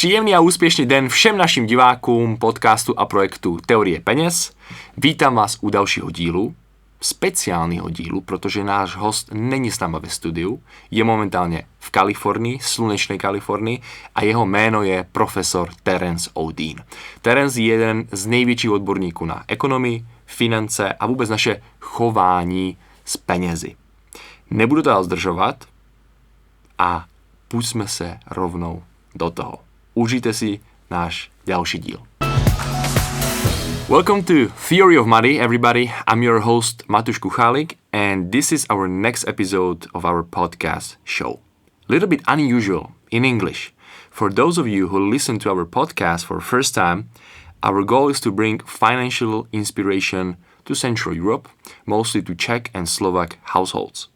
Příjemný a úspěšný den všem našim divákům podcastu a projektu Teorie peněz. Vítám vás u dalšího dílu, speciálního dílu, protože náš host není s náma ve studiu, je momentálně v Kalifornii, slunečné Kalifornii a jeho jméno je profesor Terrance Odean. Terrance je jeden z největších odborníků na ekonomii, finance a vůbec naše chování s penězi. Nebudu to zdržovat a pustíme se rovnou do toho. Užijte si náš další díl. Welcome to Theory of Money, everybody. I'm your host, Matúš Kuchálik, and this is our next episode of our podcast show. A little bit unusual in English. For those of you who listen to our podcast for the first time, our goal is to bring financial inspiration to Central Europe, mostly to Czech and Slovak households.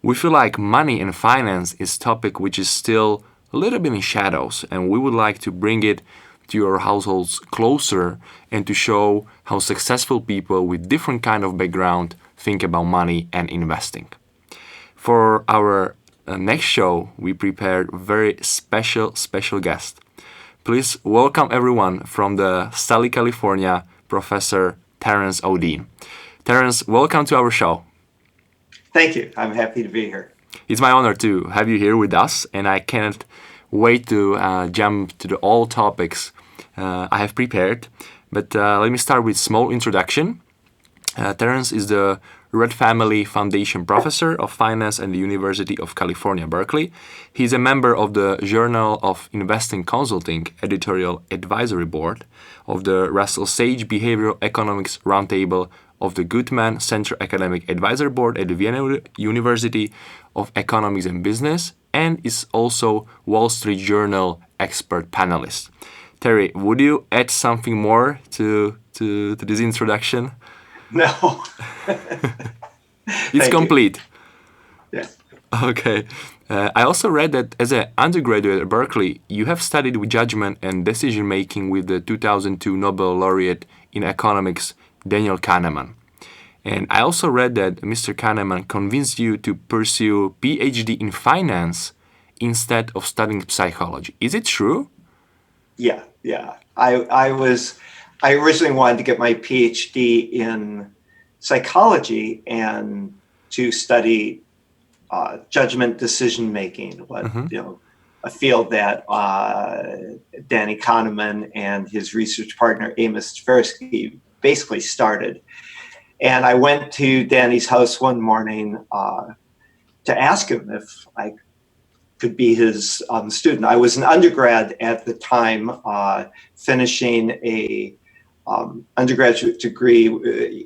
We feel like money and finance is a topic which is still a little bit in shadows, and we would like to bring it to your households closer and to show how successful people with different kind of background think about money and investing. For our next show, we prepared a very special guest. Please welcome everyone from the sunny California, Professor Terrance Odean. Terrance, welcome to our show. Thank you. I'm happy to be here. It's my honor to have you here with us, and I can't wait to jump to all topics I have prepared. But let me start with a small introduction. Terrance is the Red Family Foundation Professor of Finance at the University of California, Berkeley. He's a member of the Journal of Investing Consulting Editorial Advisory Board, of the Russell Sage Behavioral Economics Roundtable, of the Goodman Center Academic Advisor Board at the Vienna University of Economics and Business, and is also Wall Street Journal expert panelist. Terry, would you add something more to this introduction? No. It's complete. Yeah. Okay. I also read that as an undergraduate at Berkeley, you have studied with judgment and decision making with the 2002 Nobel laureate in economics, Daniel Kahneman. And I also read that Mr. Kahneman convinced you to pursue PhD in finance instead of studying psychology. Is it true? Yeah. I originally wanted to get my PhD in psychology and to study judgment decision making, a field that Danny Kahneman and his research partner Amos Tversky basically started. And I went to Danny's house one morning to ask him if I could be his student. I was an undergrad at the time, finishing a undergraduate degree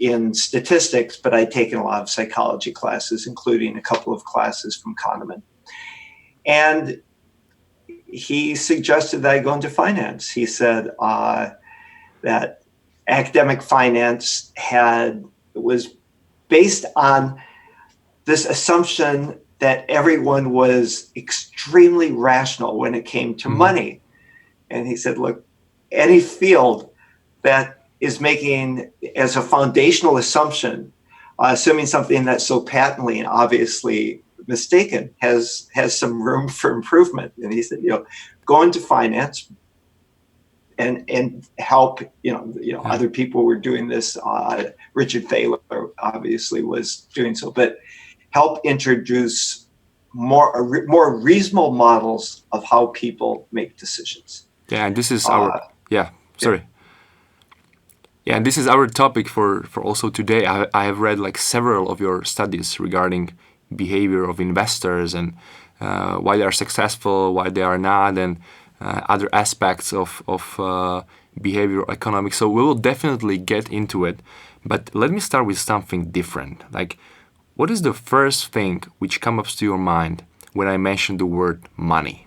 in statistics, but I'd taken a lot of psychology classes, including a couple of classes from Kahneman. And he suggested that I go into finance. He said that academic finance was based on this assumption that everyone was extremely rational when it came to money. And he said, look, any field that is making as a foundational assumption, assuming something that's so patently and obviously mistaken has some room for improvement. And he said, go into finance and help, other people were doing this. Richard Thaler obviously was doing so, but help introduce more reasonable models of how people make decisions. Yeah, and this is and this is our topic for also today. I have read like several of your studies regarding behavior of investors and why they are successful, why they are not, and other aspects of behavioral economics. So we will definitely get into it. But let me start with something different. Like, what is the first thing which comes up to your mind when I mention the word money?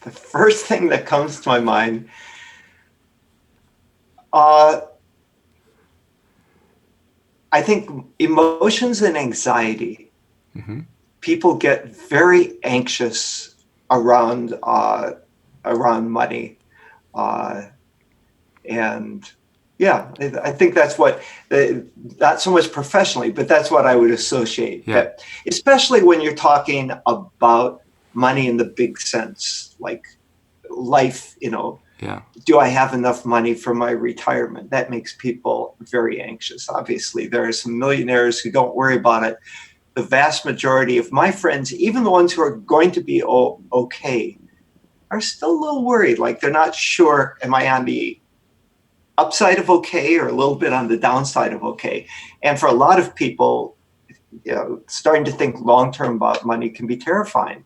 The first thing that comes to my mind, I think emotions and anxiety. Mm-hmm. People get very anxious around money, and I think that's what, not so much professionally, but that's what I would associate. Yeah. Especially when you're talking about money in the big sense, like life, Yeah. do I have enough money for my retirement? That makes people very anxious. Obviously, there are some millionaires who don't worry about it. The vast majority of my friends, even the ones who are going to be okay, are still a little worried. Like they're not sure, am I on the upside of okay or a little bit on the downside of okay? And for a lot of people, starting to think long-term about money can be terrifying.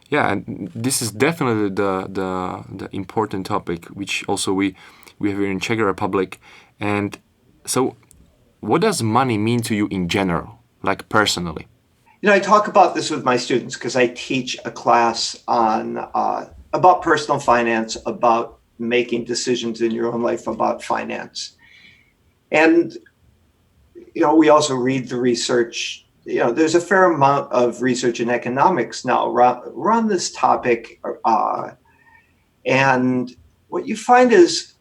Yeah, and this is definitely the important topic, which also we have here in Czech Republic. And so, what does money mean to you in general, like personally? I talk about this with my students because I teach a class on about personal finance, about making decisions in your own life about finance. And, we also read the research. There's a fair amount of research in economics now around this topic. And what you find is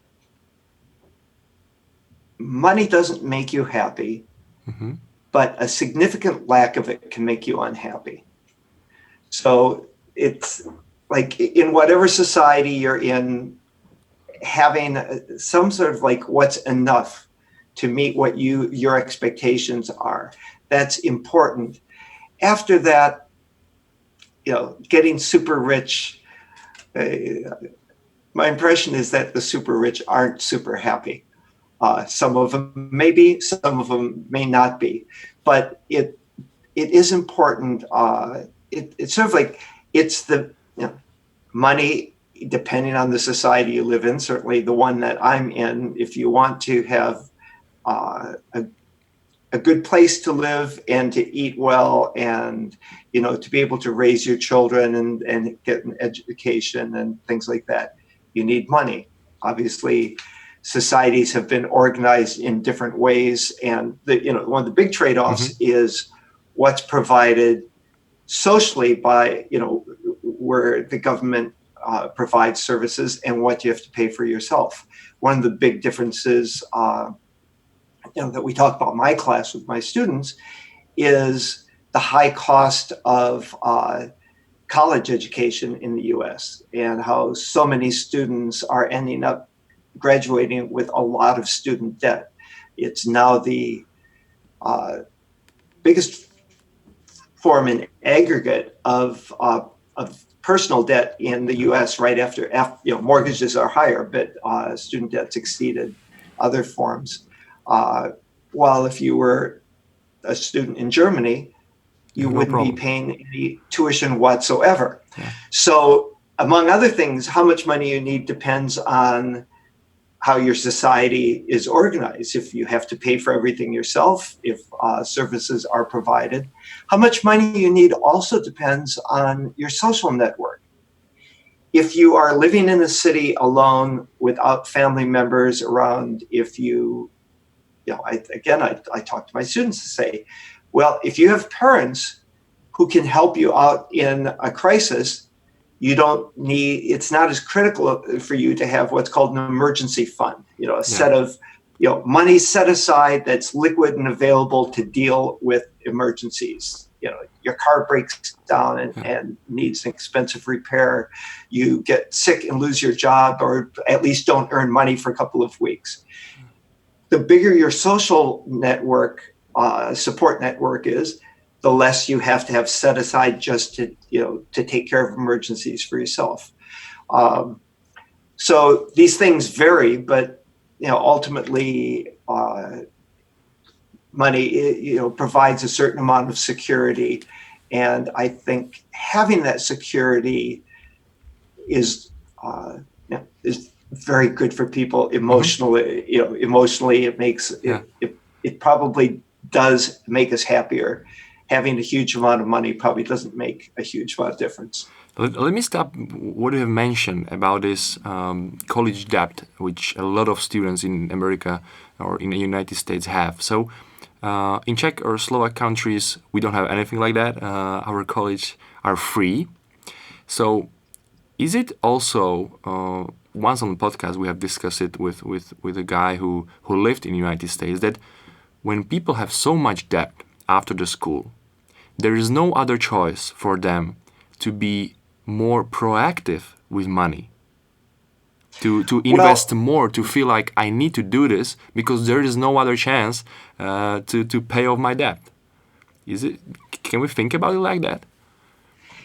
money doesn't make you happy, but a significant lack of it can make you unhappy. So it's like in whatever society you're in, having some sort of like what's enough to meet what your expectations are. That's important. After that, getting super rich, my impression is that the super rich aren't super happy. Some of them may be, some of them may not be, but it is important. It's sort of like it's the money, depending on the society you live in, certainly the one that I'm in, if you want to have a good place to live and to eat well and, to be able to raise your children and get an education and things like that, you need money. Obviously, societies have been organized in different ways. And one of the big trade-offs is what's provided socially by, where the government provides services and what you have to pay for yourself. One of the big differences that we talk about in my class with my students is the high cost of college education in the U.S. and how so many students are ending up graduating with a lot of student debt. It's now the biggest form in aggregate of personal debt in the U.S. right after mortgages are higher, but student debt's exceeded other forms. While if you were a student in Germany, you wouldn't be paying any tuition whatsoever. Yeah. So among other things, how much money you need depends on how your society is organized. If you have to pay for everything yourself, if services are provided, how much money you need also depends on your social network. If you are living in a city alone without family members around, if I talk to my students to say, well, if you have parents who can help you out in a crisis, it's not as critical for you to have what's called an emergency fund, set of, money set aside that's liquid and available to deal with emergencies. Your car breaks down and needs an expensive repair. You get sick and lose your job, or at least don't earn money for a couple of weeks. The bigger your social network, support network is, the less you have to have set aside just to take care of emergencies for yourself. So these things vary, but ultimately money provides a certain amount of security, and I think having that security is very good for people emotionally. Emotionally, it makes it probably does make us happier. Having a huge amount of money probably doesn't make a huge amount of difference. Let me stop what you have mentioned about this college debt, which a lot of students in America or in the United States have. So in Czech or Slovak countries, we don't have anything like that. Our colleges are free. So is it also, once on the podcast, we have discussed it with a guy who lived in the United States, that when people have so much debt after the school, there is no other choice for them to be more proactive with money, to invest more, to feel like I need to do this because there is no other chance to pay off my debt. Can we think about it like that?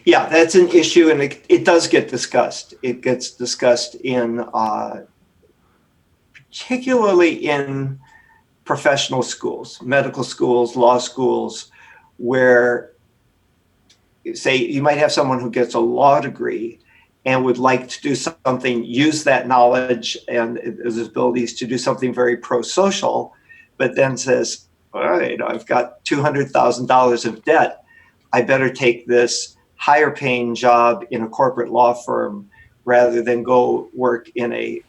Yeah, that's an issue, and it does get discussed. It gets discussed in, particularly in professional schools, medical schools, law schools, where, say, you might have someone who gets a law degree and would like to do something, use that knowledge and his abilities to do something very pro-social, but then says, all right, I've got $200,000 of debt. I better take this higher paying job in a corporate law firm rather than go work in a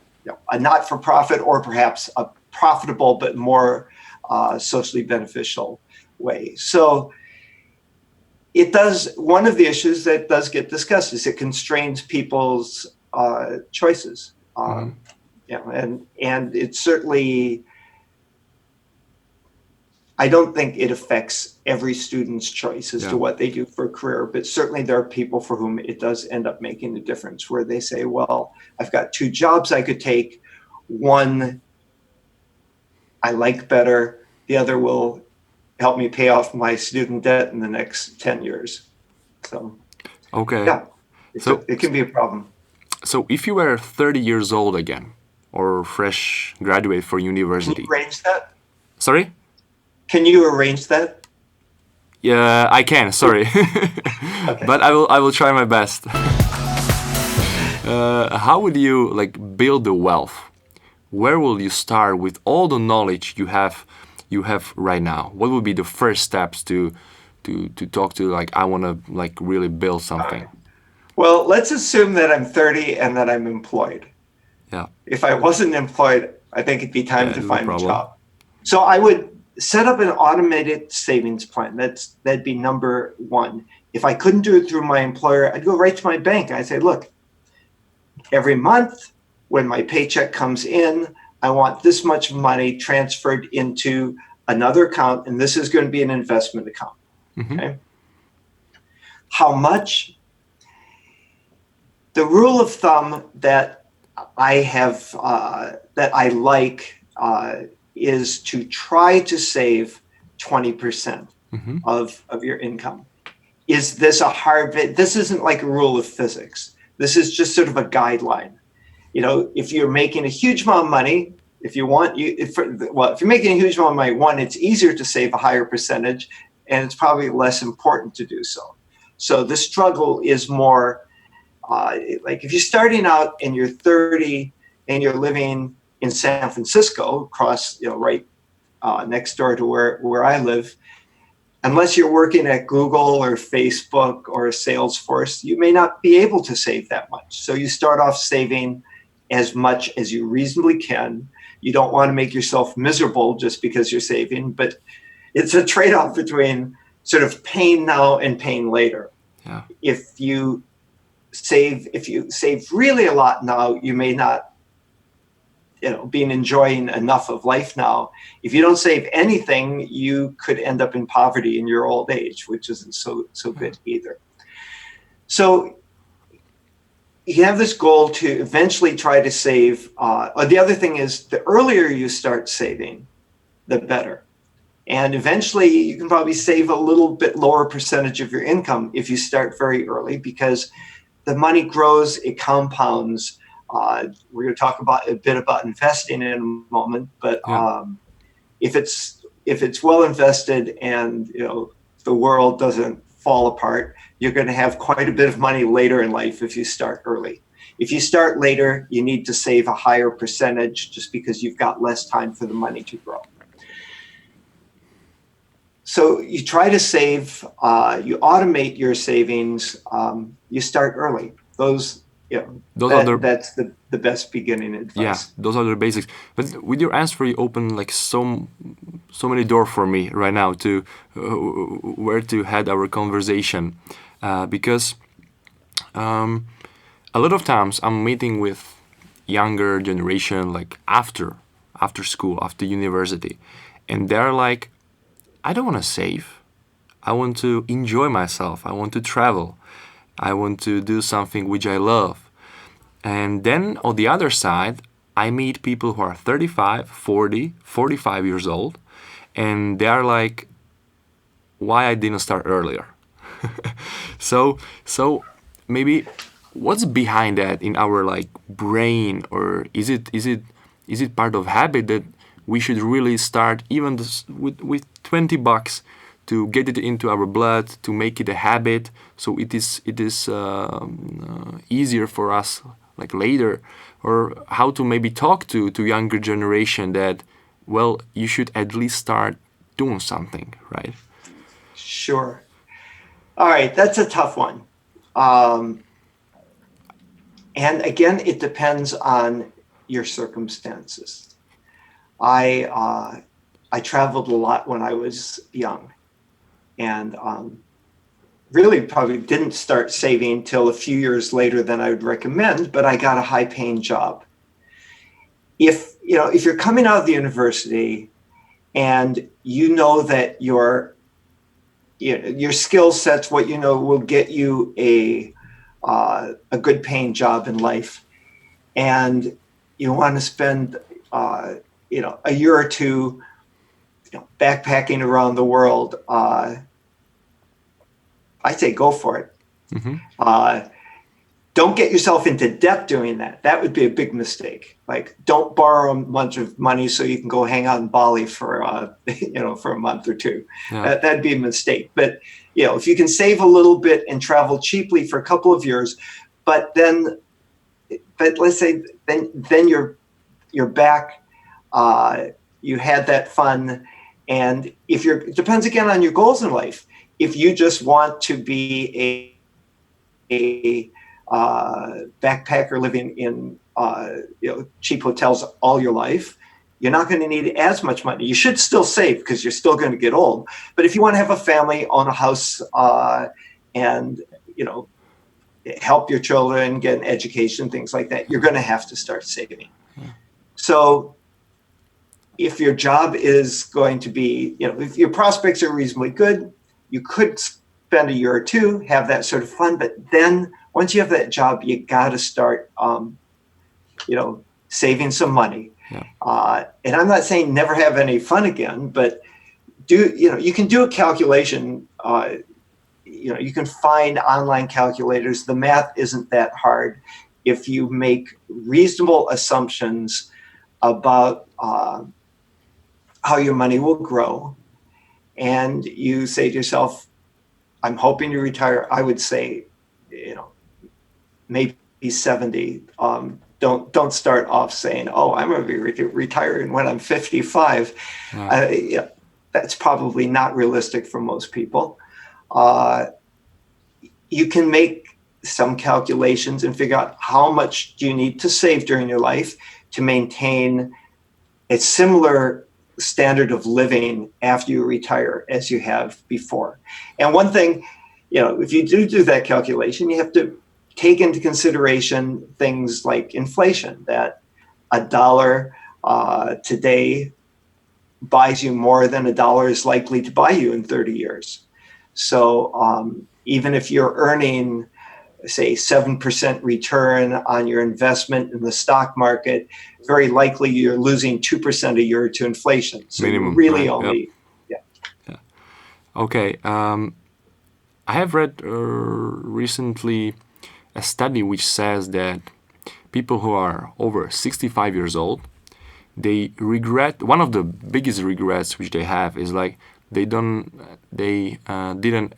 not-for-profit or perhaps a profitable but more socially beneficial way. So it does, one of the issues that does get discussed is it constrains people's choices. And it certainly, I don't think it affects every student's choice as to what they do for a career, but certainly there are people for whom it does end up making a difference, where they say, well, I've got two jobs I could take. One I like better, the other will help me pay off my student debt in the next 10 years. So, okay. Yeah, it can be a problem. So if you were 30 years old again, or fresh graduate for university. Can you arrange that? Sorry? Can you arrange that? Yeah, I can, sorry. Okay. But I will try my best. How would you build the wealth? Where will you start with all the knowledge you have right now? What would be the first steps to talk to I want to really build something? Well, let's assume that I'm 30 and that I'm employed. Yeah. If I wasn't employed, I think it'd be time to find no a job. So I would set up an automated savings plan. That'd be number one. If I couldn't do it through my employer, I'd go right to my bank. I'd say, look, every month when my paycheck comes in, I want this much money transferred into another account, and this is going to be an investment account. Mm-hmm. Okay. How much? The rule of thumb that I have, that I like, is to try to save 20% of your income. Is this a hard bit? This isn't like a rule of physics. This is just sort of a guideline. If you're making a huge amount of money, if you're making a huge amount of money, one, it's easier to save a higher percentage, and it's probably less important to do so. So the struggle is more if you're starting out and you're 30 and you're living in San Francisco, across, right next door to where I live, unless you're working at Google or Facebook or Salesforce, you may not be able to save that much. So you start off saving as much as you reasonably can. You don't want to make yourself miserable just because you're saving, but it's a trade-off between sort of paying now and paying later. Yeah. If you save really a lot now, you may not be enjoying enough of life now. If you don't save anything, you could end up in poverty in your old age, which isn't so good either. So you have this goal to eventually try to save. The other thing is, the earlier you start saving, the better. And eventually you can probably save a little bit lower percentage of your income if you start very early, because the money grows, it compounds. We're going to talk a bit about investing in a moment, but if it's well invested and the world doesn't fall apart, you're going to have quite a bit of money later in life if you start early. If you start later, you need to save a higher percentage just because you've got less time for the money to grow. So you try to save, you automate your savings, you start early. That's the best beginning advice. Yeah, those are the basics. But with your answer, you open so many doors for me right now to where to head our conversation, because a lot of times I'm meeting with younger generation after school, after university, and they're like, I don't want to save. I want to enjoy myself. I want to travel. I want to do something which I love. And then on the other side, I meet people who are 35, 40, 45 years old, and they are like, why I didn't start earlier? So maybe what's behind that in our like brain, or is it part of habit that we should really start even with $20 to get it into our blood, to make it a habit, so it is easier for us like later, or how to maybe talk to younger generation that, well, you should at least start doing something, right? Sure. All right, that's a tough one. And again, it depends on your circumstances. I traveled a lot when I was young, and really probably didn't start saving till a few years later than I would recommend, but I got a high-paying job. If you're coming out of the university and you know that your skill sets, what you know, will get you a good paying job in life, and you want to spend a year or two backpacking around the world, I say go for it. Mm-hmm. Don't get yourself into debt doing that. That would be a big mistake. Like, don't borrow a bunch of money so you can go hang out in Bali for for a month or two. Yeah. That'd be a mistake. But if you can save a little bit and travel cheaply for a couple of years, but let's say then you're back. You had that fun, and it depends again on your goals in life. If you just want to be a backpacker living in cheap hotels all your life, you're not going to need as much money. You should still save because you're still going to get old. But if you want to have a family, own a house, and help your children get an education, things like that, you're going to have to start saving. Yeah. So if your job is going to be, if your prospects are reasonably good, you could spend a year or two, have that sort of fun. But then once you have that job, you got to start, saving some money. Yeah. And I'm not saying never have any fun again, but you can do a calculation. You can find online calculators. The math isn't that hard if you make reasonable assumptions about how your money will grow. And you say to yourself, I'm hoping to retire. I would say, maybe 70. Don't start off saying, oh, I'm going to be retiring when I'm 55. Yeah. That's probably not realistic for most people. You can make some calculations and figure out how much do you need to save during your life to maintain a similar standard of living after you retire as you have before. And one thing, if you do that calculation, you have to take into consideration things like inflation, that $1 today buys you more than $1 is likely to buy you in 30 years. So even if you're earning, say, 7% return on your investment in the stock market, very likely you're losing 2% a year to inflation. So minimum, really, right? Only, yep. Yeah. Okay. I have read recently a study which says that people who are over 65 years old, they regret, one of the biggest regrets which they have is like they didn't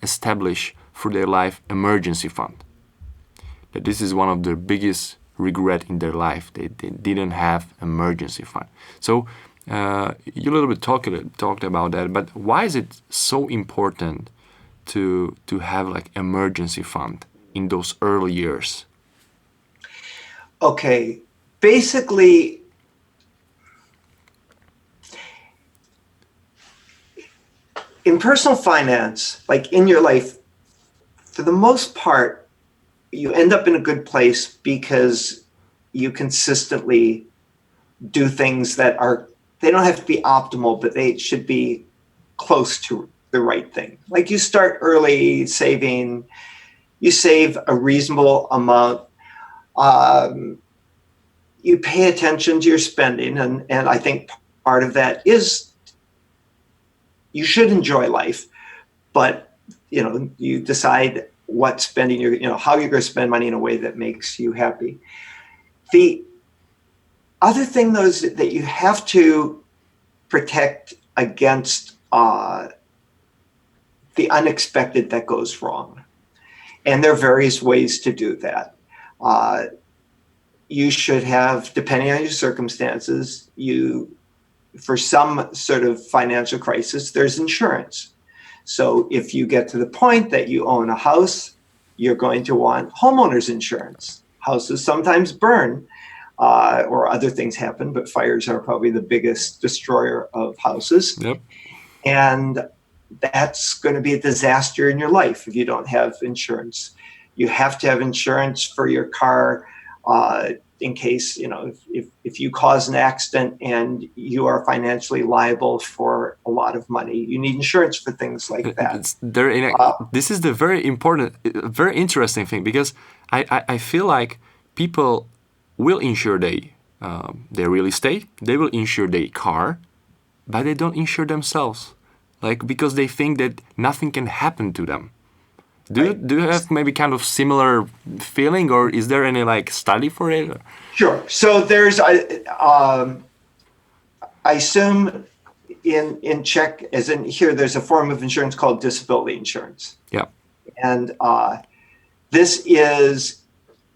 establish for their life emergency fund. That this is one of the biggest regret in their life. They didn't have emergency fund. So you a little bit talked about that, but why is it so important to have like emergency fund in those early years? Okay, basically, in personal finance, like in your life, for the most part, you end up in a good place because you consistently do things that they don't have to be optimal, but they should be close to the right thing. Like you start early saving, you save a reasonable amount. You pay attention to your spending, and I think part of that is you should enjoy life, but you decide what spending how you're going to spend money in a way that makes you happy. The other thing, though, is that you have to protect against the unexpected that goes wrong, and there are various ways to do that. You should have, depending on your circumstances, for some sort of financial crisis, there's insurance. So if you get to the point that you own a house, you're going to want homeowners insurance. Houses sometimes burn or other things happen, but fires are probably the biggest destroyer of houses. Yep. And that's going to be a disaster in your life if you don't have insurance. You have to have insurance for your car in case, if you cause an accident and you are financially liable for a lot of money, you need insurance for things like that. This is the very important, very interesting thing, because I feel like people will insure their real estate, they will insure their car, but they don't insure themselves, because they think that nothing can happen to them. Do you have maybe kind of similar feeling, or is there any study for it? Sure. So there's, I assume in Czech, as in here, there's a form of insurance called disability insurance. Yeah. And this is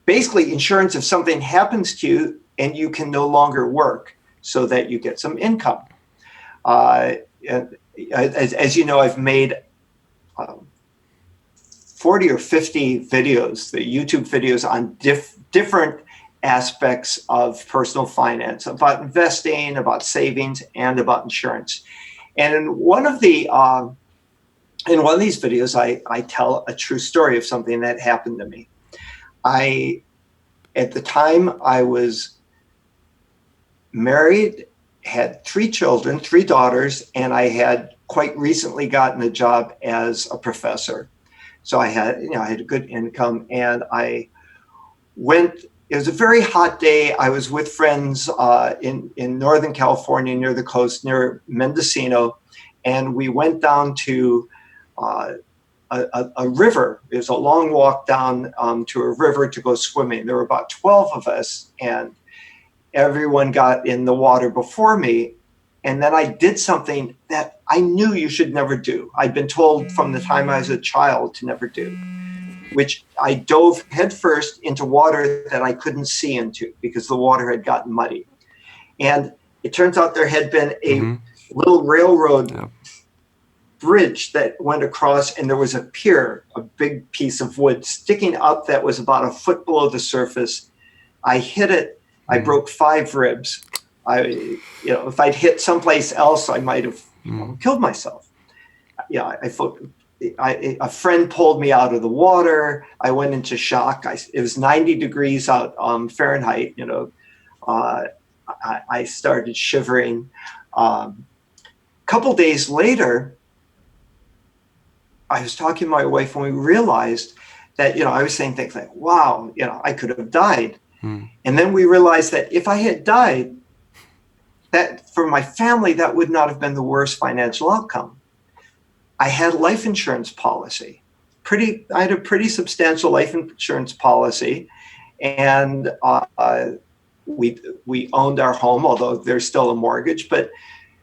basically insurance if something happens to you and you can no longer work, so that you get some income. As you know, I've made 40 or 50 videos, the YouTube videos on different aspects of personal finance, about investing, about savings, and about insurance. And in one of these videos, I tell a true story of something that happened to me. At the time, I was married, had 3 children, 3 daughters, and I had quite recently gotten a job as a professor. So I had a good income, and I went. It was a very hot day. I was with friends in Northern California, near the coast, near Mendocino, and we went down to a river. It was a long walk down to a river to go swimming. There were about 12 of us, and everyone got in the water before me. And then I did something that I knew you should never do. I'd been told from the time I was a child to never do, which I dove headfirst into water that I couldn't see into because the water had gotten muddy. And it turns out there had been a little railroad bridge that went across, and there was a pier, a big piece of wood sticking up that was about a foot below the surface. I hit it. I broke 5 ribs. If I'd hit someplace else, I might have killed myself. A friend pulled me out of the water. I went into shock. It was 90 degrees out Fahrenheit. I started shivering. A couple days later, I was talking to my wife, and we realized that I was saying things like, "Wow, I could have died," and then we realized that if I had died, that for my family, that would not have been the worst financial outcome. I had a life insurance policy. I had a pretty substantial life insurance policy, and we owned our home, although there's still a mortgage. But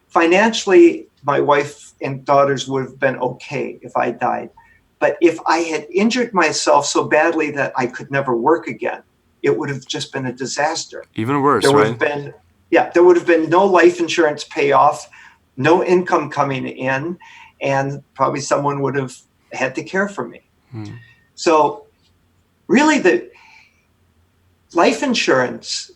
financially, my wife and daughters would have been okay if I died. But if I had injured myself so badly that I could never work again, it would have just been a disaster. Even worse, there would right? Have been, there would have been no life insurance payoff, no income coming in, and probably someone would have had to care for me. So really, the life insurance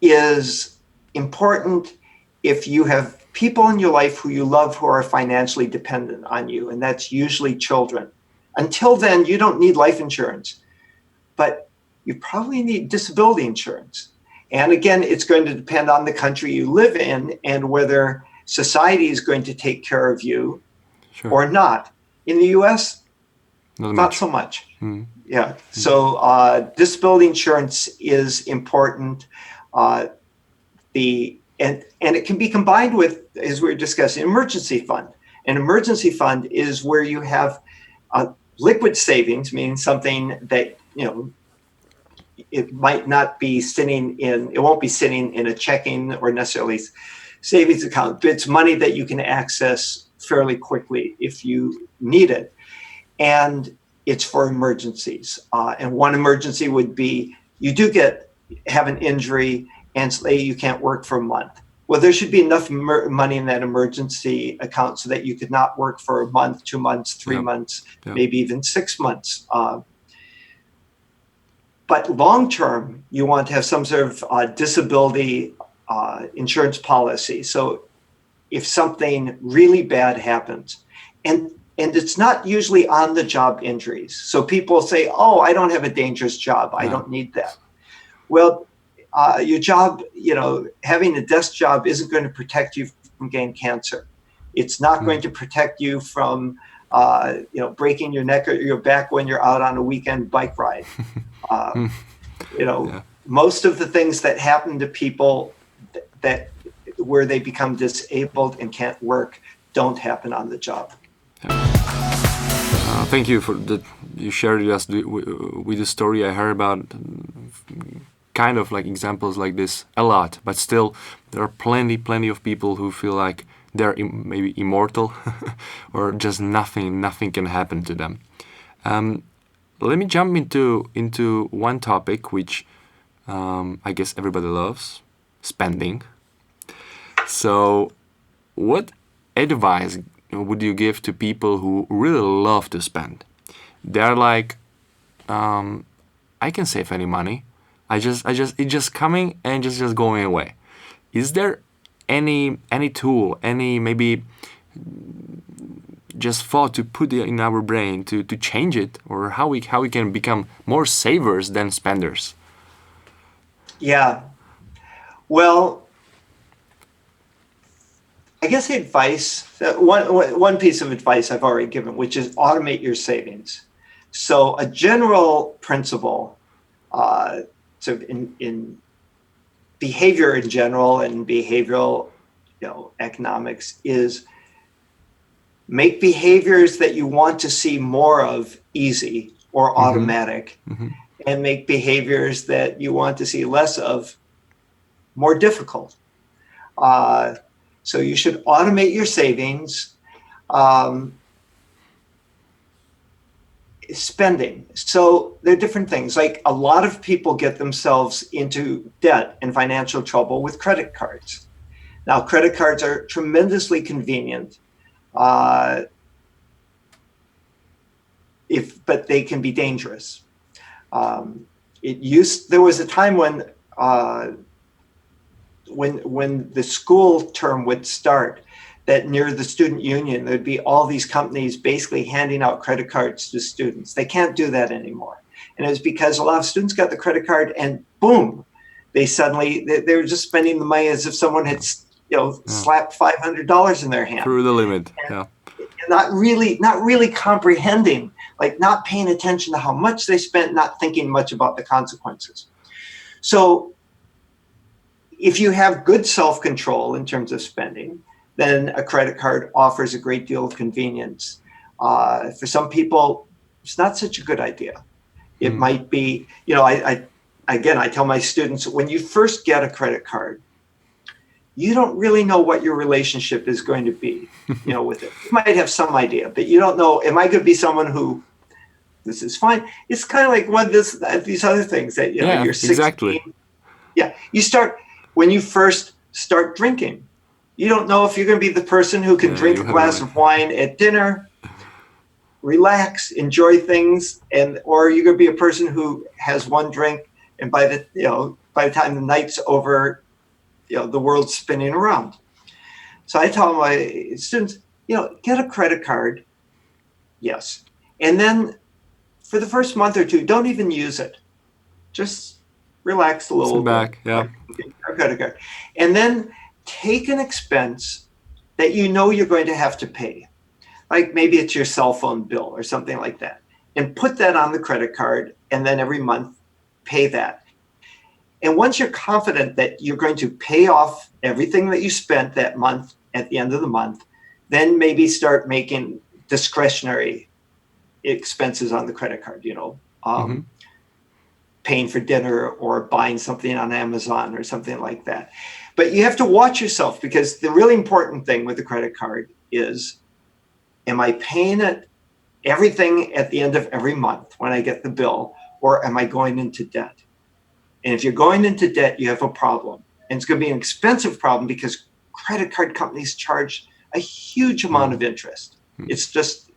is important if you have people in your life who you love who are financially dependent on you, and that's usually children. Until then, you don't need life insurance, but you probably need disability insurance. And again, it's going to depend on the country you live in and whether society is going to take care of you or not. In the U.S., not so much. Yeah. So disability insurance is important. And it can be combined with, as we were discussing, emergency fund. An emergency fund is where you have liquid savings, meaning something that, it might not be it won't be sitting in a checking or necessarily savings account, but it's money that you can access fairly quickly if you need it. And it's for emergencies. And one emergency would be you have an injury and say you can't work for a month. Well, there should be enough money in that emergency account so that you could not work for a month, 2 months, 3 months, maybe even 6 months. But long term, you want to have some sort of disability insurance policy. So if something really bad happens, and it's not usually on the job injuries. So people say, oh, I don't have a dangerous job. I don't need that. Well, your job, having a desk job isn't going to protect you from getting cancer. It's not going to protect you from, breaking your neck or your back when you're out on a weekend bike ride. Most of the things that happen to people that where they become disabled and can't work don't happen on the job. Thank you for that. You shared us with the story. I heard about kind of like examples like this a lot, but still there are plenty of people who feel like they're maybe immortal or just nothing can happen to them. Let me jump into one topic which I guess everybody loves: spending. So what advice would you give to people who really love to spend? They're like, I can save any money. It's just coming and just going away. Is there any tool, any maybe just thought to put it in our brain to change it, or how we can become more savers than spenders? Yeah. Well, I guess the advice, one piece of advice I've already given, which is automate your savings. So a general principle, sort of in behavior in general and behavioral, economics, is make behaviors that you want to see more of easy or automatic, and make behaviors that you want to see less of more difficult. So you should automate your savings. Spending. So there are different things. Like a lot of people get themselves into debt and financial trouble with credit cards. Now, credit cards are tremendously convenient, but they can be dangerous. There was a time when the school term would start, that near the student union, there'd be all these companies basically handing out credit cards to students. They can't do that anymore. And it was because a lot of students got the credit card and boom, they were just spending the money as if someone had, slapped $500 in their hand. Through the limit, and not really comprehending, like not paying attention to how much they spent, not thinking much about the consequences. So if you have good self-control in terms of spending, then a credit card offers a great deal of convenience. For some people, it's not such a good idea. It might be, I tell my students, when you first get a credit card, you don't really know what your relationship is going to be, with it. You might have some idea, but you don't know, am I going to be someone who, this is fine? It's kind of like these other things that, you're 16. Exactly. Yeah, when you first start drinking, you don't know if you're going to be the person who can drink a glass of wine at dinner, relax, enjoy things, or you're going to be a person who has one drink, and by the time the night's over, the world's spinning around. So I tell my students, get a credit card, yes, and then for the first month or two, don't even use it. Just relax a little bit. Yeah. Credit card, and then take an expense that you're going to have to pay. Like maybe it's your cell phone bill or something like that. and put that on the credit card, and then every month pay that. And once you're confident that you're going to pay off everything that you spent that month at the end of the month, then maybe start making discretionary expenses on the credit card, paying for dinner or buying something on Amazon or something like that. But you have to watch yourself, because the really important thing with the credit card is, am I paying it everything at the end of every month when I get the bill, or am I going into debt? And if you're going into debt, you have a problem. And it's going to be an expensive problem, because credit card companies charge a huge amount of interest. It's just,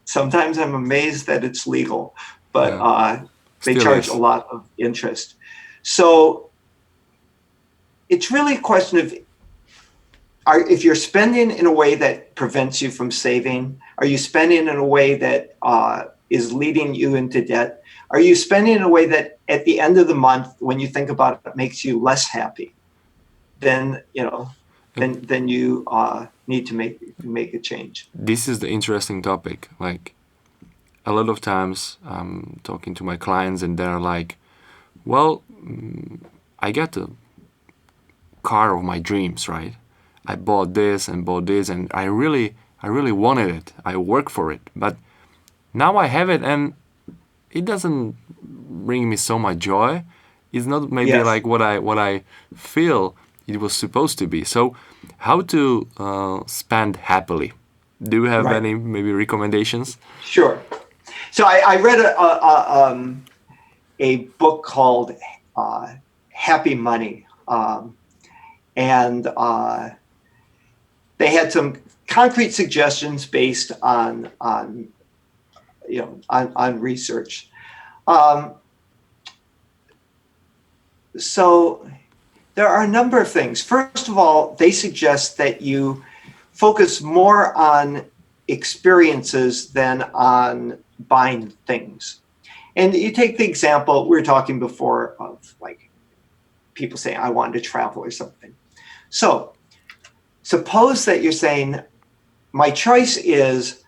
sometimes I'm amazed that it's legal, but they charge a lot of interest. So it's really a question of, if you're spending in a way that prevents you from saving, are you spending in a way that is leading you into debt? Are you spending in a way that at the end of the month, when you think about it, makes you less happy? Then, then you need to make a change. This is the interesting topic. Like, a lot of times I'm talking to my clients and they're like, well, I got the car of my dreams, right? I bought this and I really wanted it. I worked for it, but now I have it and it doesn't bring me so much joy. It's not maybe like what I feel it was supposed to be. So how to spend happily? Do you have any maybe recommendations? Sure. So I read a book called Happy Money, and they had some concrete suggestions based on research. So there are a number of things. First of all, they suggest that you focus more on experiences than on buying things. And you take the example we were talking before of like people saying, I wanted to travel or something. So suppose that you're saying, my choice is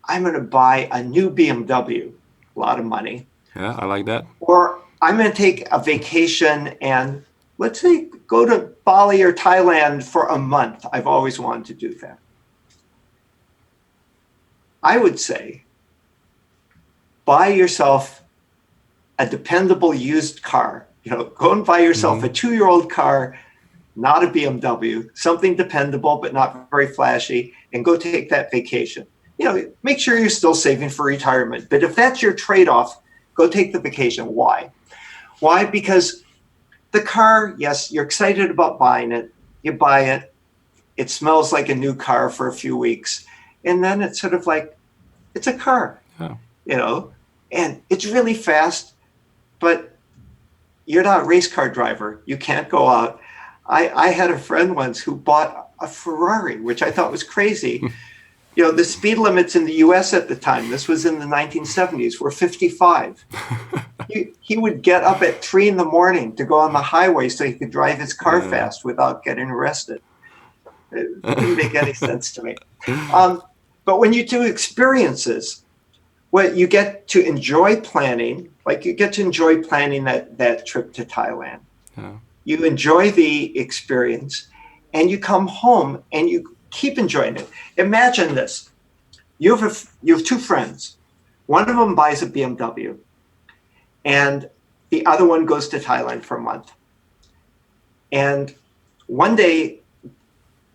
I'm going to buy a new BMW, a lot of money. Yeah, I like that. Or I'm going to take a vacation and let's say go to Bali or Thailand for a month. I've always wanted to do that. I would say, buy yourself a dependable used car. Go and buy yourself a 2-year-old car, not a BMW, something dependable but not very flashy, and go take that vacation. Make sure you're still saving for retirement. But if that's your trade-off, go take the vacation. Why? Why? Because the car, yes, you're excited about buying it. You buy it. It smells like a new car for a few weeks. And then it's sort of like, it's a car, and it's really fast, but you're not a race car driver. You can't go out. I had a friend once who bought a Ferrari, which I thought was crazy. The speed limits in the US at the time, this was in the 1970s, were 55. He would get up at 3 a.m. to go on the highway so he could drive his car fast without getting arrested. It didn't make any sense to me. But when you do experiences, you get to enjoy planning, like you get to enjoy planning that trip to Thailand. Yeah. You enjoy the experience and you come home and you keep enjoying it. Imagine this. You have 2 friends. One of them buys a BMW and the other one goes to Thailand for a month. And one day,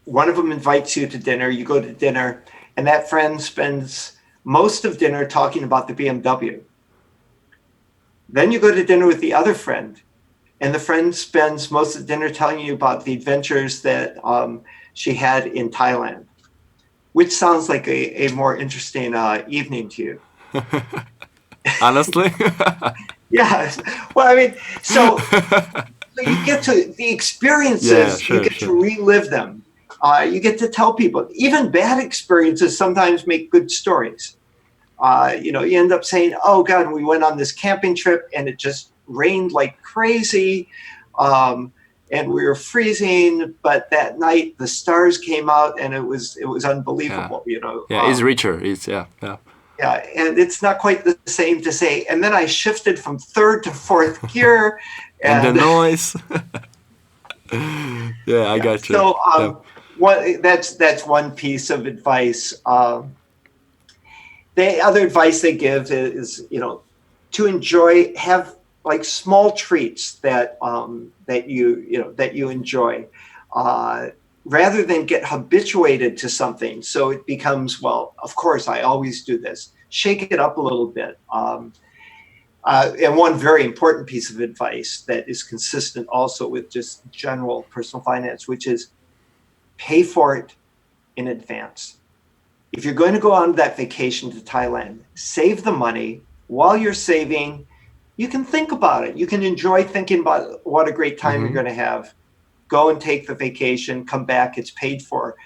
one of them invites you to dinner, you go to dinner, and that friend spends most of dinner talking about the BMW. Then you go to dinner with the other friend, and the friend spends most of the dinner telling you about the adventures that she had in Thailand. Which sounds like a more interesting evening to you? Honestly? Yeah. Well, I mean, so you get to the experiences, you get to relive them. You get to tell people. Even bad experiences sometimes make good stories. You end up saying, oh, God, we went on this camping trip and it just rained like crazy. And we were freezing, but that night the stars came out and it was unbelievable, Yeah, it's richer. It's. Yeah, and it's not quite the same to say, and then I shifted from third to fourth gear. And the noise. Yeah, I got you. So that's one piece of advice. The other advice they give is, to enjoy, have like small treats that you enjoy, rather than get habituated to something. So it becomes, well, of course, I always do this. Shake it up a little bit. And one very important piece of advice that is consistent also with just general personal finance, which is pay for it in advance. If you're going to go on that vacation to Thailand, save the money. While you're saving, you can think about it. You can enjoy thinking about what a great time you're going to have. Go and take the vacation, come back, it's paid for.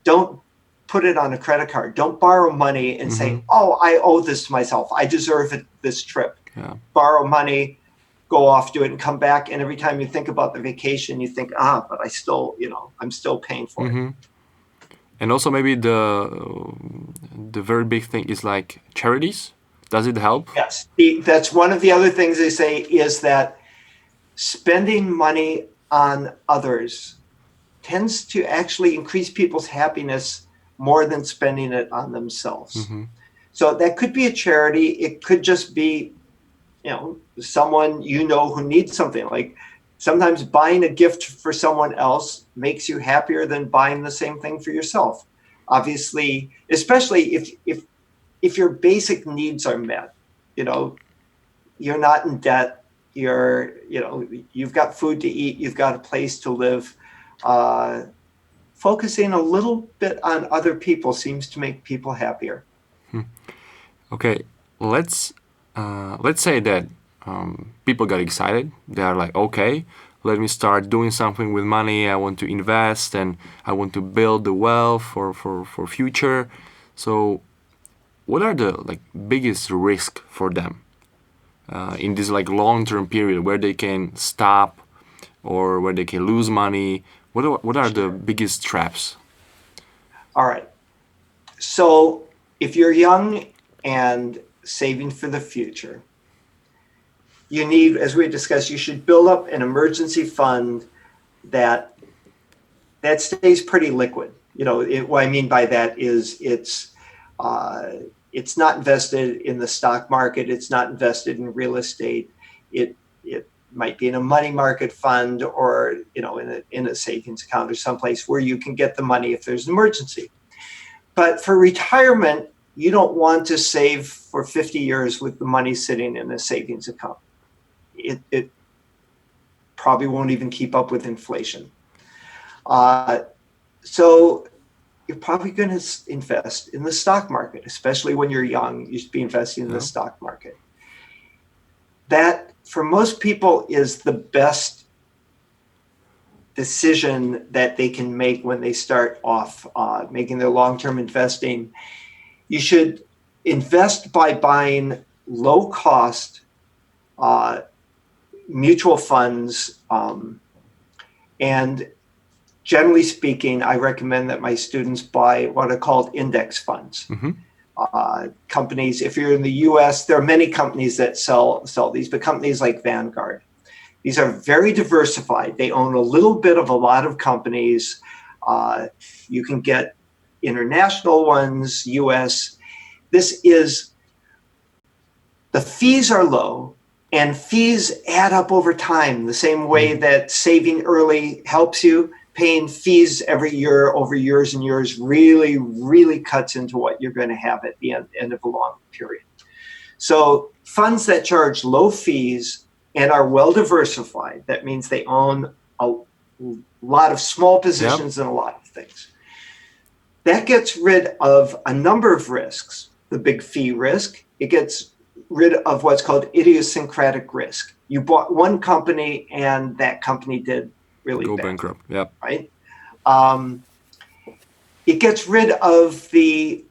Don't put it on a credit card. Don't borrow money and say, oh, I owe this to myself. I deserve this trip. Yeah. Borrow money, go off, do it, and come back. And every time you think about the vacation, you think, but I still, I'm still paying for it. And also maybe the very big thing is like charities. Does it help? Yes. That's one of the other things they say is that spending money on others tends to actually increase people's happiness more than spending it on themselves. So that could be a charity. It could just be, someone who needs something. Like sometimes buying a gift for someone else makes you happier than buying the same thing for yourself. Obviously, especially if your basic needs are met, you're not in debt, you've got food to eat, you've got a place to live. Focusing a little bit on other people seems to make people happier. Okay, let's say that people got excited. They are like, okay, let me start doing something with money. I want to invest and I want to build the wealth for future. So what are the biggest risk for them in this long-term period where they can stop or where they can lose money? What are the biggest traps? All right. So if you're young and saving for the future, you need, as we discussed, you should build up an emergency fund that stays pretty liquid. What I mean by that is it's not invested in the stock market. It's not invested in real estate. It might be in a money market fund or in a savings account or someplace where you can get the money if there's an emergency. But for retirement, you don't want to save for 50 years with the money sitting in a savings account. It probably won't even keep up with inflation. So you're probably going to invest in the stock market, especially when you're young. You should be investing in the stock market. That, for most people, is the best decision that they can make when they start off making their long-term investing. You should invest by buying low-cost mutual funds, and generally speaking, I recommend that my students buy what are called index funds. Companies, if you're in the U.S., there are many companies that sell these, but companies like Vanguard. These are very diversified. They own a little bit of a lot of companies. You can get international ones, U.S. The fees are low, and fees add up over time. The same way that saving early helps you, paying fees every year over years and years really, really cuts into what you're going to have at the end of a long period. So funds that charge low fees and are well diversified, that means they own a lot of small positions in a lot of things. That gets rid of a number of risks. The big fee risk, it gets rid of what's called idiosyncratic risk. You bought one company and that company did really go bad. bankrupt. Yep. Right? It gets rid of the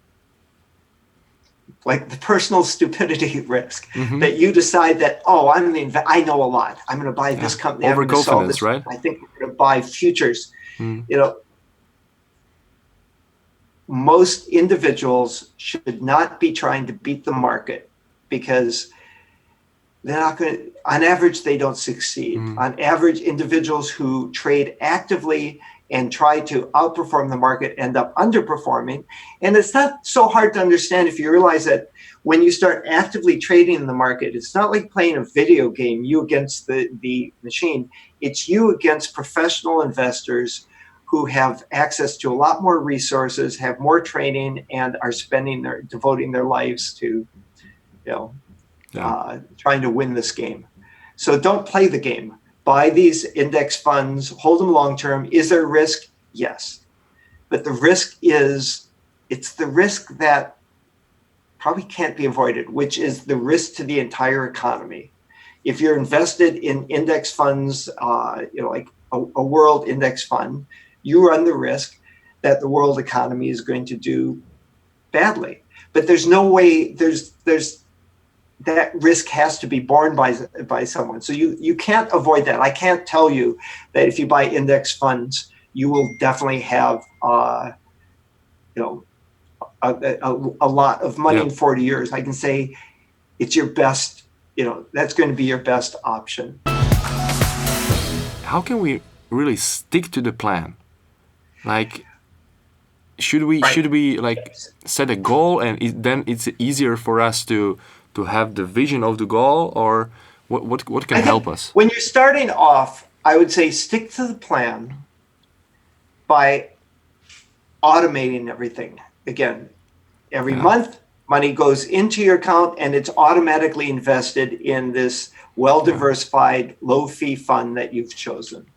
personal stupidity risk that you decide that, I know a lot. I'm going to buy this company. Overconfidence, right? I think we're going to buy futures. most individuals should not be trying to beat the market, because they're not going to, on average, they don't succeed. On average, individuals who trade actively and try to outperform the market end up underperforming. And it's not so hard to understand if you realize that when you start actively trading in the market, it's not like playing a video game, you against the machine. It's you against professional investors who have access to a lot more resources, have more training, and are devoting their lives to, trying to win this game. So don't play the game. Buy these index funds, hold them long term. Is there risk? Yes. But the risk it's the risk that probably can't be avoided, which is the risk to the entire economy. If you're invested in index funds, like a world index fund, you run the risk that the world economy is going to do badly. But there's no way, there's that risk has to be borne by someone. So you can't avoid that. I can't tell you that if you buy index funds, you will definitely have a lot of money in 40 years. I can say it's your best, that's going to be your best option. How can we really stick to the plan? Like, should we like set a goal and then it's easier for us to have the vision of the goal, or what can help us? When you're starting off, I would say stick to the plan by automating everything. Again, every month, money goes into your account and it's automatically invested in this well-diversified, low-fee fund that you've chosen.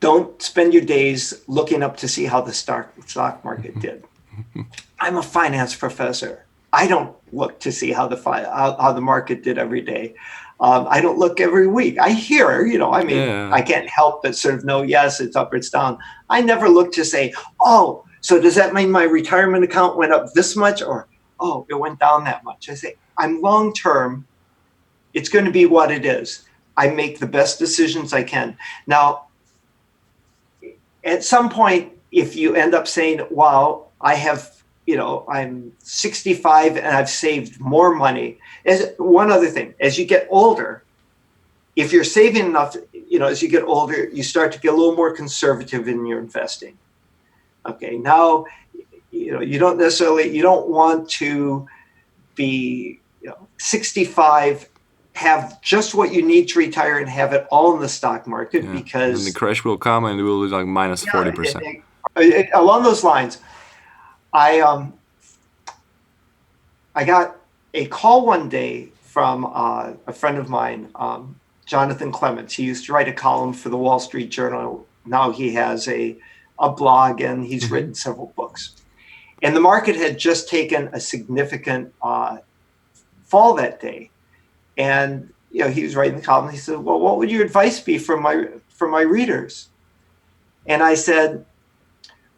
Don't spend your days looking up to see how the stock market did. I'm a finance professor. I don't look to see how the market did every day. I don't look every week. I hear, I can't help but sort of know, yes, it's up or it's down. I never look to say, oh, so does that mean my retirement account went up this much, or, oh, it went down that much? I say, I'm long-term. It's going to be what it is. I make the best decisions I can. Now, at some point, if you end up saying, wow, I have, I'm 65 and I've saved more money. One other thing, as you get older, if you're saving enough, as you get older, you start to get a little more conservative in your investing. Okay, now, you don't want to be, 65, have just what you need to retire and have it all in the stock market, because and the crash will come and it will be like minus 40%. Along those lines, I got a call one day from a friend of mine, Jonathan Clements. He used to write a column for the Wall Street Journal. Now he has a blog and he's written several books. And the market had just taken a significant fall that day. And he was writing the column. He said, well, what would your advice be for my readers? And I said,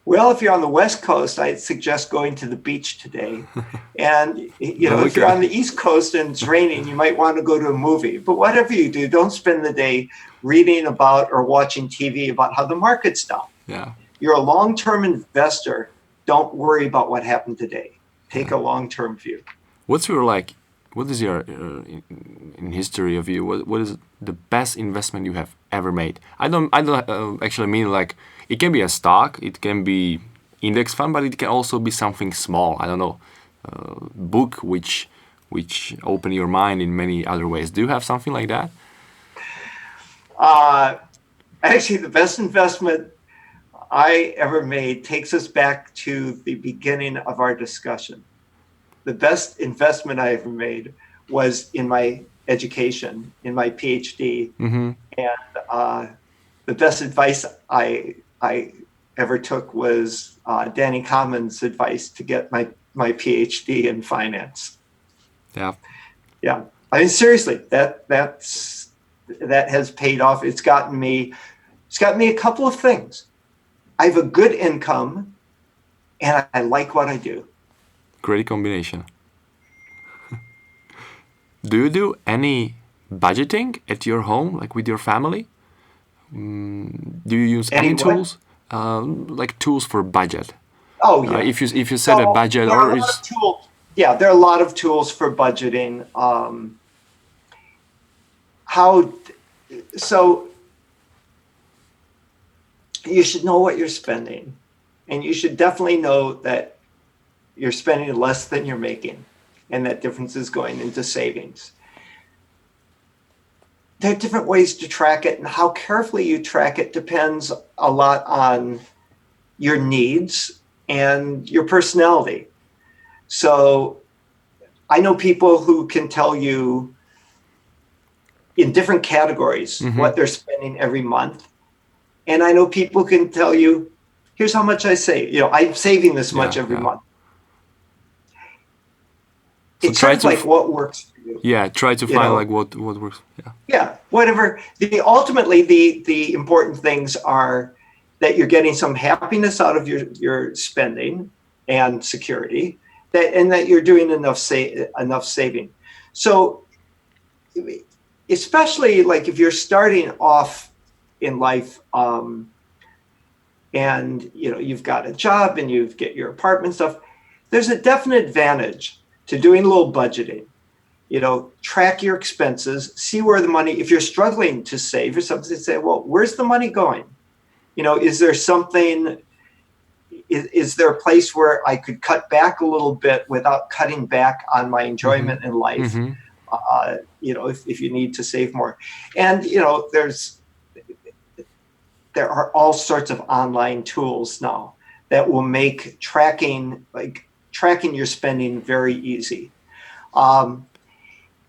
well, if you're on the West Coast, I'd suggest going to the beach today. And, if you're on the East Coast and it's raining, you might want to go to a movie. But whatever you do, don't spend the day reading about or watching TV about how the market's down. Yeah. You're a long-term investor. Don't worry about what happened today. Take a long-term view. What is your, in history of you, what is the best investment you have ever made? I don't actually mean like, it can be a stock, it can be index fund, but it can also be something small. I don't know, book which open your mind in many other ways. Do you have something like that? Actually, the best investment I ever made takes us back to the beginning of our discussion. The best investment I ever made was in my education, in my PhD. Mm-hmm. And the best advice I ever took was Danny Common's advice to get my PhD in finance. Yeah. Yeah. I mean, seriously, that has paid off. It's gotten me a couple of things. I have a good income and I like what I do. Great combination. Do you do any budgeting at your home, like with your family? Do you use any tools? like tools for budget? Oh yeah. If you set a budget, there are a lot of tools for budgeting. So you should know what you're spending, and you should definitely know that you're spending less than you're making, and that difference is going into savings. There are different ways to track it, and how carefully you track it depends a lot on your needs and your personality. So I know people who can tell you in different categories what they're spending every month. And I know people can tell you, here's how much I save. I'm saving this much every month. So it's sort of like what works for you. Yeah, try to find like what works. Yeah, whatever. Ultimately, the important things are that you're getting some happiness out of your spending and security, and that you're doing enough saving. So especially like if you're starting off in life, and you've got a job and you get your apartment stuff, there's a definite advantage to doing a little budgeting. Track your expenses, see where the money, if you're struggling to save or something, say, well, where's the money going? Is there something, is there a place where I could cut back a little bit without cutting back on my enjoyment in life? If you need to save more. And, there are all sorts of online tools now that will make tracking your spending very easy.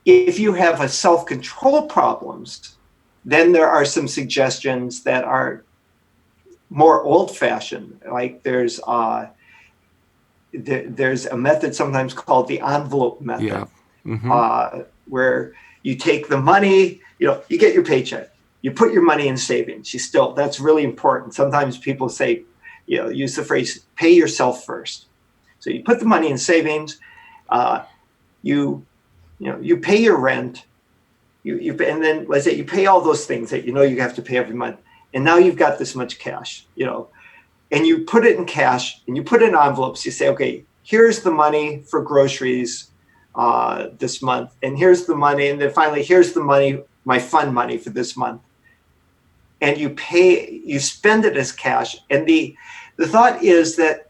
If you have a self-control problems, then there are some suggestions that are more old-fashioned. Like there's a method sometimes called the envelope method, where you take the money, you get your paycheck, you put your money in savings. That's really important. Sometimes people say, use the phrase, pay yourself first. So you put the money in savings, you pay your rent, and then let's say you pay all those things that you have to pay every month. And now you've got this much cash, and you put it in cash and you put it in envelopes. You say, okay, here's the money for groceries this month. And here's the money. And then finally, here's the money, my fund money for this month. And you spend it as cash. And the thought is that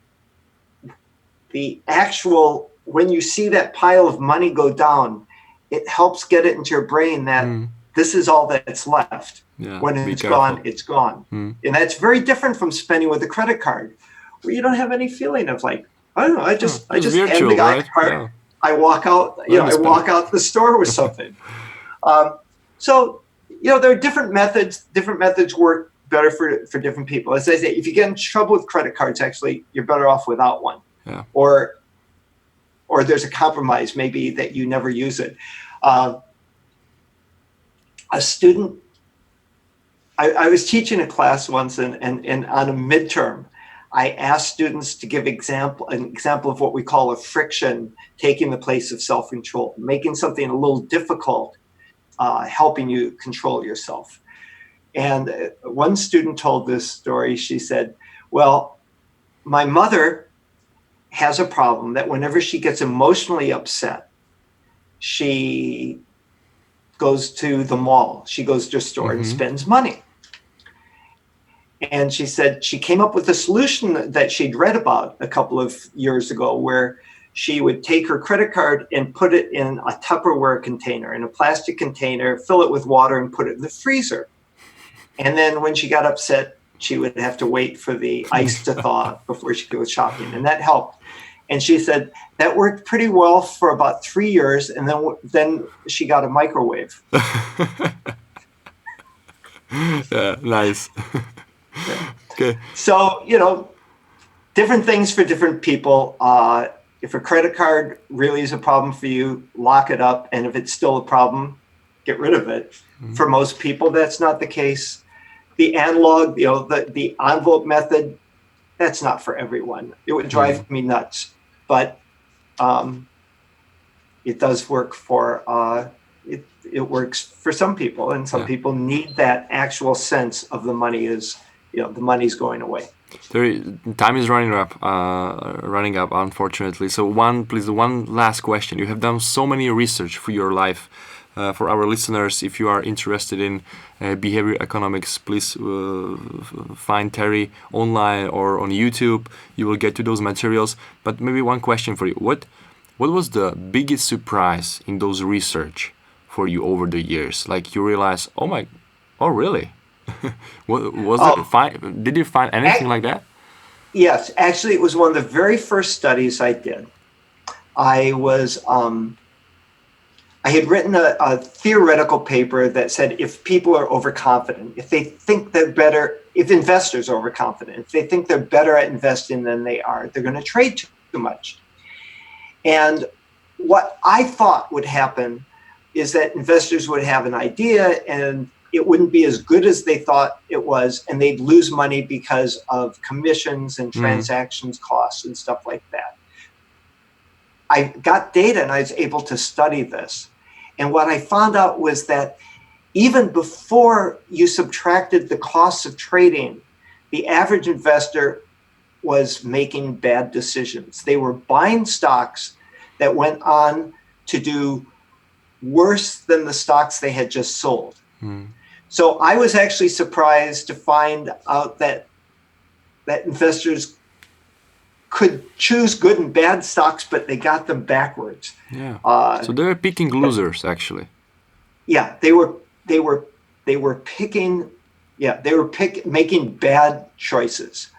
when you see that pile of money go down, it helps get it into your brain that this is all that's left. Yeah, when it's gone, it's gone. And that's very different from spending with a credit card, where you don't have any feeling of like, I don't know, I just virtual, hand the guy the card. Yeah. I walk out, I walk out the store with something. So, there are different methods. Different methods work better for different people. As I say, if you get in trouble with credit cards, actually, you're better off without one. Yeah. Or there's a compromise, maybe that you never use it. A student, I was teaching a class once, and on a midterm, I asked students to give an example of what we call a friction taking the place of self-control, making something a little difficult, helping you control yourself. And one student told this story. She said, well, my mother has a problem that whenever she gets emotionally upset, she goes to the mall. She goes to a store and spends money. And she said she came up with a solution that she'd read about a couple of years ago, where she would take her credit card and put it in a Tupperware container, in a plastic container, fill it with water and put it in the freezer. And then when she got upset, she would have to wait for the ice to thaw before she could go shopping. And that helped. And she said that worked pretty well for about 3 years. And then she got a microwave. Yeah, nice. Yeah. Okay. So, different things for different people. If a credit card really is a problem for you, lock it up. And if it's still a problem, get rid of it. For most people, that's not the case. The analog, the envelope method, that's not for everyone. It would drive me nuts. But it does work for it works for some people, and some people need that actual sense of the money is the money's going away. Time is running up, unfortunately. So one last question. You have done so many research for your life. For our listeners, if you are interested in behavior economics, please find Terry online or on YouTube. You will get to those materials. But maybe one question for you. What was the biggest surprise in those research for you over the years? Like you realize, oh really? Did you find anything like that? Yes, actually, it was one of the very first studies I did. I had written a theoretical paper that said if people are overconfident, if they think they're better, if investors are overconfident, if they think they're better at investing than they are, they're going to trade too much. And what I thought would happen is that investors would have an idea and it wouldn't be as good as they thought it was, and they'd lose money because of commissions and transactions costs and stuff like that. I got data and I was able to study this. And what I found out was that even before you subtracted the costs of trading, the average investor was making bad decisions. They were buying stocks that went on to do worse than the stocks they had just sold. So I was actually surprised to find out that investors could choose good and bad stocks, but they got them backwards. Yeah. So they were picking losers, actually. Yeah, they were making bad choices.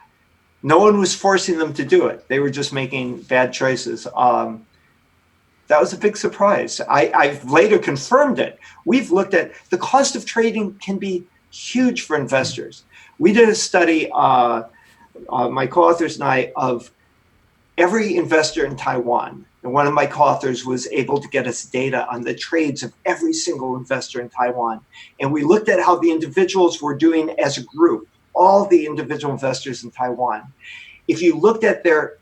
No one was forcing them to do it. They were just making bad choices. That was a big surprise. I've later confirmed it. We've looked at the cost of trading can be huge for investors. We did a study, my co-authors and I, of every investor in Taiwan. And one of my co-authors was able to get us data on the trades of every single investor in Taiwan. And we looked at how the individuals were doing as a group, all the individual investors in Taiwan. If you looked at their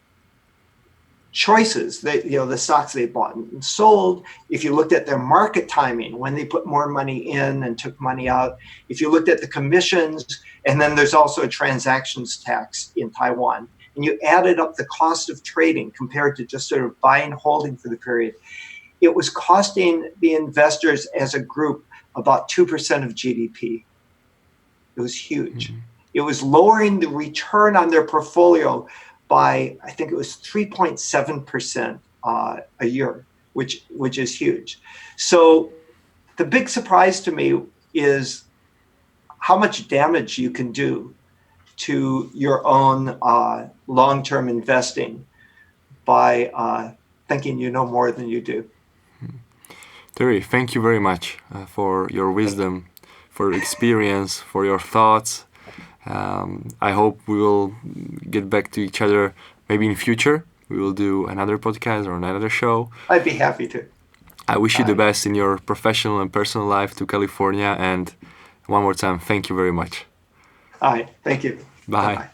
choices, the stocks they bought and sold, if you looked at their market timing, when they put more money in and took money out, if you looked at the commissions, and then there's also a transactions tax in Taiwan, and you added up the cost of trading compared to just sort of buying and holding for the period, it was costing the investors as a group about 2% of GDP. It was huge. It was lowering the return on their portfolio by, I think it was 3.7% a year, which is huge. So the big surprise to me is how much damage you can do to your own long-term investing by thinking you know more than you do. Terry, thank you very much for your wisdom, for your experience, for your thoughts. I hope we will get back to each other maybe in future. We will do another podcast or another show. I'd be happy to. I wish you the best in your professional and personal life to California. And one more time, thank you very much. All right. Thank you. Bye. Bye-bye.